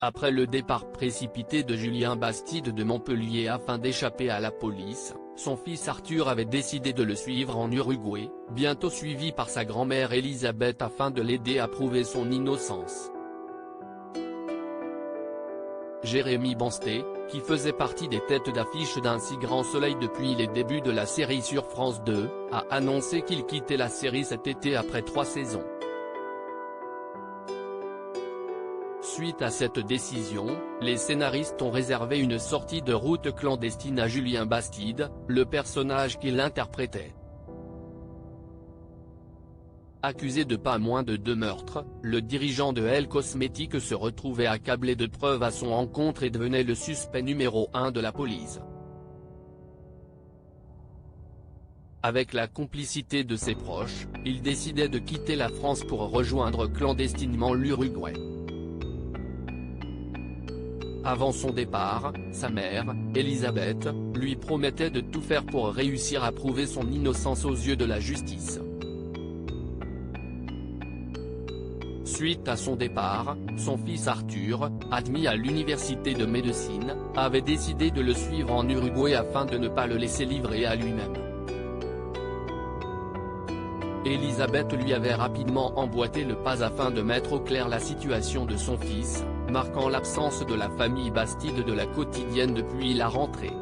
Après le départ précipité de Julien Bastide de Montpellier afin d'échapper à la police, son fils Arthur avait décidé de le suivre en Uruguay, bientôt suivi par sa grand-mère Elisabeth afin de l'aider à prouver son innocence. Jérémy Bansté, qui faisait partie des têtes d'affiche d'Un si grand soleil depuis les débuts de la série sur France 2, a annoncé qu'il quittait la série cet été après 3 saisons. Suite à cette décision, les scénaristes ont réservé une sortie de route clandestine à Julien Bastide, le personnage qu'il interprétait. Accusé de pas moins de 2 meurtres, le dirigeant de Elle Cosmétiques se retrouvait accablé de preuves à son encontre et devenait le suspect numéro 1 de la police. Avec la complicité de ses proches, il décidait de quitter la France pour rejoindre clandestinement l'Uruguay. Avant son départ, sa mère, Elisabeth, lui promettait de tout faire pour réussir à prouver son innocence aux yeux de la justice. Suite à son départ, son fils Arthur, admis à l'université de médecine, avait décidé de le suivre en Uruguay afin de ne pas le laisser livrer à lui-même. Elisabeth lui avait rapidement emboîté le pas afin de mettre au clair la situation de son fils, marquant l'absence de la famille Bastide de la quotidienne depuis la rentrée.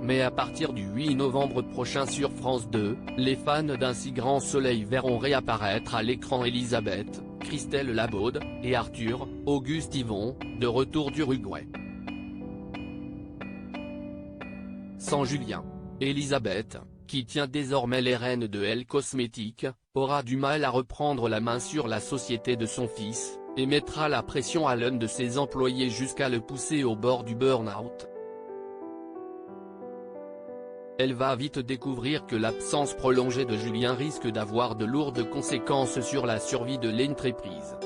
Mais à partir du 8 novembre prochain sur France 2, les fans d'Un si grand soleil verront réapparaître à l'écran Elisabeth, Christelle Labaude, et Arthur, Auguste Yvon, de retour d'Uruguay. Sans Julien, Elisabeth, qui tient désormais les rênes de Elle Cosmétiques, aura du mal à reprendre la main sur la société de son fils, et mettra la pression à l'un de ses employés jusqu'à le pousser au bord du burn-out. Elle va vite découvrir que l'absence prolongée de Julien risque d'avoir de lourdes conséquences sur la survie de l'entreprise.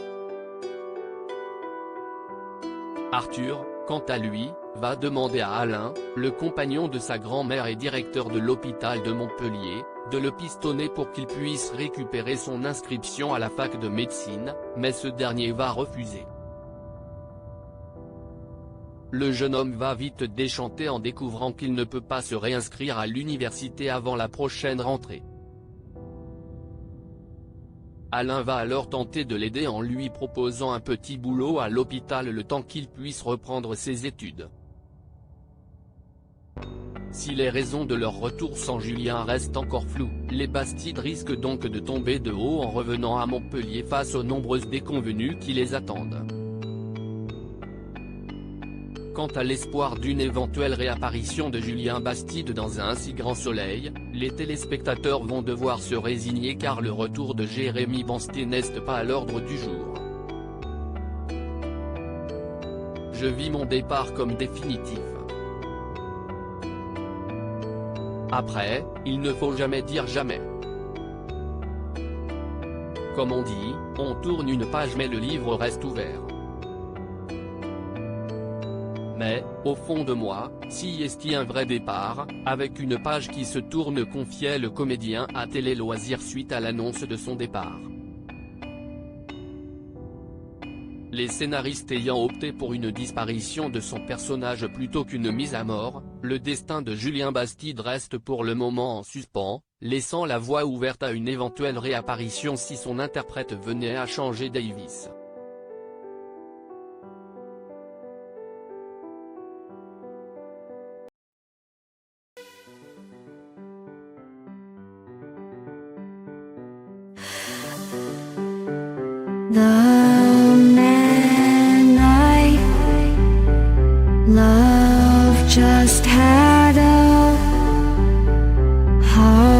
Arthur, quant à lui, va demander à Alain, le compagnon de sa grand-mère et directeur de l'hôpital de Montpellier, de le pistonner pour qu'il puisse récupérer son inscription à la fac de médecine, mais ce dernier va refuser. Le jeune homme va vite déchanter en découvrant qu'il ne peut pas se réinscrire à l'université avant la prochaine rentrée. Alain va alors tenter de l'aider en lui proposant un petit boulot à l'hôpital le temps qu'il puisse reprendre ses études. Si les raisons de leur retour sans Julien restent encore floues, les Bastide risquent donc de tomber de haut en revenant à Montpellier face aux nombreuses déconvenues qui les attendent. Quant à l'espoir d'une éventuelle réapparition de Julien Bastide dans Un si grand soleil, les téléspectateurs vont devoir se résigner car le retour de Jérémy Bansté n'est pas à l'ordre du jour. Je vis mon départ comme définitif. Après, il ne faut jamais dire jamais. Comme on dit, on tourne une page mais le livre reste ouvert. Mais, au fond de moi, si est-il un vrai départ, avec une page qui se tourne, confiait le comédien à Télé Loisirs suite à l'annonce de son départ. Les scénaristes ayant opté pour une disparition de son personnage plutôt qu'une mise à mort, le destin de Julien Bastide reste pour le moment en suspens, laissant la voie ouverte à une éventuelle réapparition si son interprète venait à changer Davis. The man I love just had a heart